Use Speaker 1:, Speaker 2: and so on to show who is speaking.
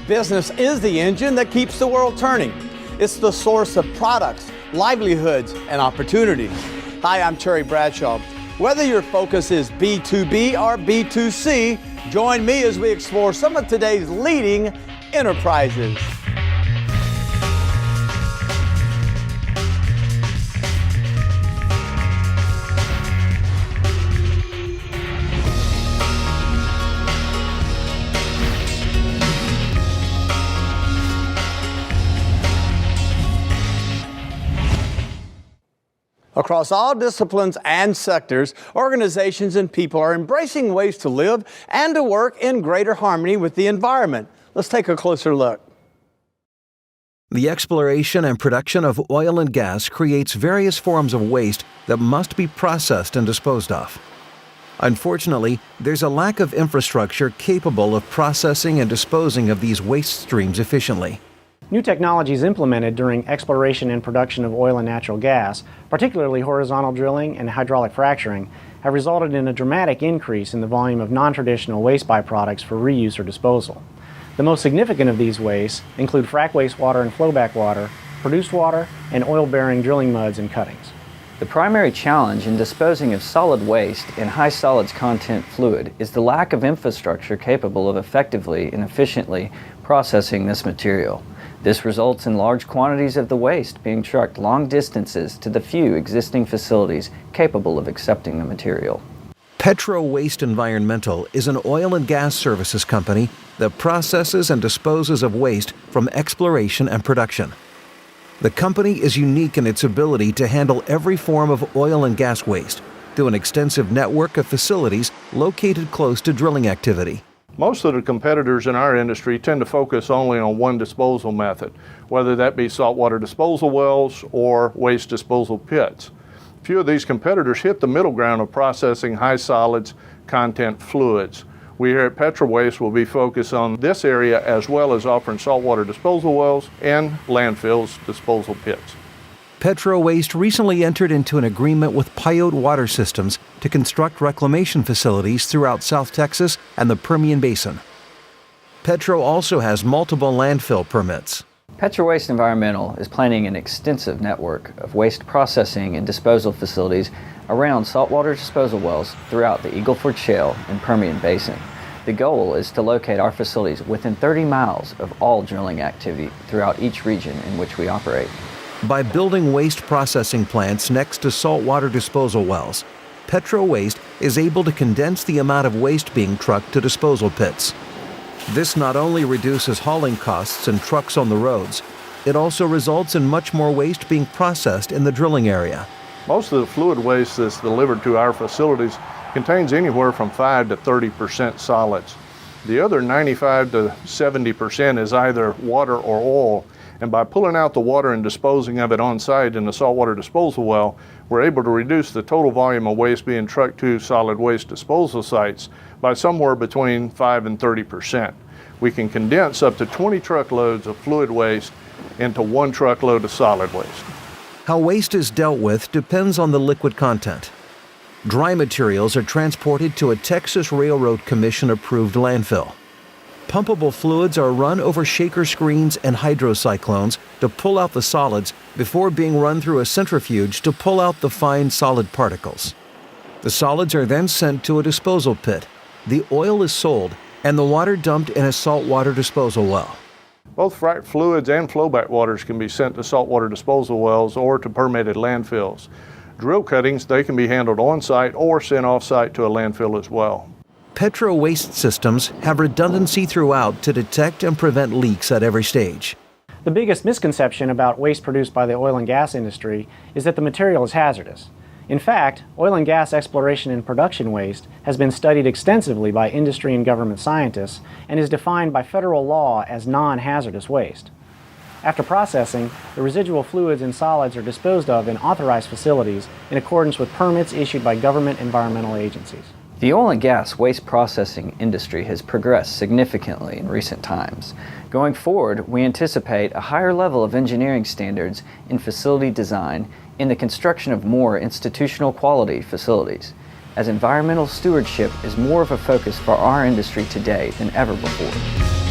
Speaker 1: Business is the engine that keeps the world turning. It's the source of products, livelihoods, and opportunities. Hi, I'm Terry Bradshaw. Whether your focus is B2B or B2C, join me as we explore some of today's leading enterprises. Across all disciplines and sectors, organizations and people are embracing ways to live and to work in greater harmony with the environment. Let's take a closer look.
Speaker 2: The exploration and production of oil and gas creates various forms of waste that must be processed and disposed of. Unfortunately, there's a lack of infrastructure capable of processing and disposing of these waste streams efficiently.
Speaker 3: New technologies implemented during exploration and production of oil and natural gas, particularly horizontal drilling and hydraulic fracturing, have resulted in a dramatic increase in the volume of non-traditional waste byproducts for reuse or disposal. The most significant of these wastes include frac wastewater and flowback water, produced water, and oil-bearing drilling muds and cuttings.
Speaker 4: The primary challenge in disposing of solid waste and high solids content fluid is the lack of infrastructure capable of effectively and efficiently processing this material. This results in large quantities of the waste being trucked long distances to the few existing facilities capable of accepting the material.
Speaker 2: Petro Waste Environmental is an oil and gas services company that processes and disposes of waste from exploration and production. The company is unique in its ability to handle every form of oil and gas waste through an extensive network of facilities located close to drilling activity.
Speaker 5: Most of the competitors in our industry tend to focus only on one disposal method, whether that be saltwater disposal wells or waste disposal pits. Few of these competitors hit the middle ground of processing high solids content fluids. We here at Petro Waste will be focused on this area as well as offering saltwater disposal wells and landfills disposal pits.
Speaker 2: Petro Waste recently entered into an agreement with Pyote Water Systems to construct reclamation facilities throughout South Texas and the Permian Basin. Petro also has multiple landfill permits.
Speaker 4: Petro Waste Environmental is planning an extensive network of waste processing and disposal facilities around saltwater disposal wells throughout the Eagle Ford Shale and Permian Basin. The goal is to locate our facilities within 30 miles of all drilling activity throughout each region in which we operate.
Speaker 2: By building waste processing plants next to saltwater disposal wells, Petro Waste is able to condense the amount of waste being trucked to disposal pits. This not only reduces hauling costs and trucks on the roads, it also results in much more waste being processed in the drilling area.
Speaker 5: Most of the fluid waste that's delivered to our facilities contains anywhere from 5 to 30% solids. The other 95 to 70% is either water or oil. And by pulling out the water and disposing of it on site in the saltwater disposal well, we're able to reduce the total volume of waste being trucked to solid waste disposal sites by somewhere between 5 and 30%. We can condense up to 20 truckloads of fluid waste into 1 truckload of solid waste.
Speaker 2: How waste is dealt with depends on the liquid content. Dry materials are transported to a Texas Railroad Commission-approved landfill. Pumpable fluids are run over shaker screens and hydrocyclones to pull out the solids before being run through a centrifuge to pull out the fine solid particles. The solids are then sent to a disposal pit. The oil is sold and the water dumped in a saltwater disposal well.
Speaker 5: Both frac fluids and flowback waters can be sent to saltwater disposal wells or to permitted landfills. Drill cuttings, they can be handled on-site or sent off-site to a landfill as well.
Speaker 2: Petro Waste systems have redundancy throughout to detect and prevent leaks at every stage.
Speaker 3: The biggest misconception about waste produced by the oil and gas industry is that the material is hazardous. In fact, oil and gas exploration and production waste has been studied extensively by industry and government scientists and is defined by federal law as non-hazardous waste. After processing, the residual fluids and solids are disposed of in authorized facilities in accordance with permits issued by government environmental agencies.
Speaker 4: The oil and gas waste processing industry has progressed significantly in recent times. Going forward, we anticipate a higher level of engineering standards in facility design in the construction of more institutional quality facilities, as environmental stewardship is more of a focus for our industry today than ever before.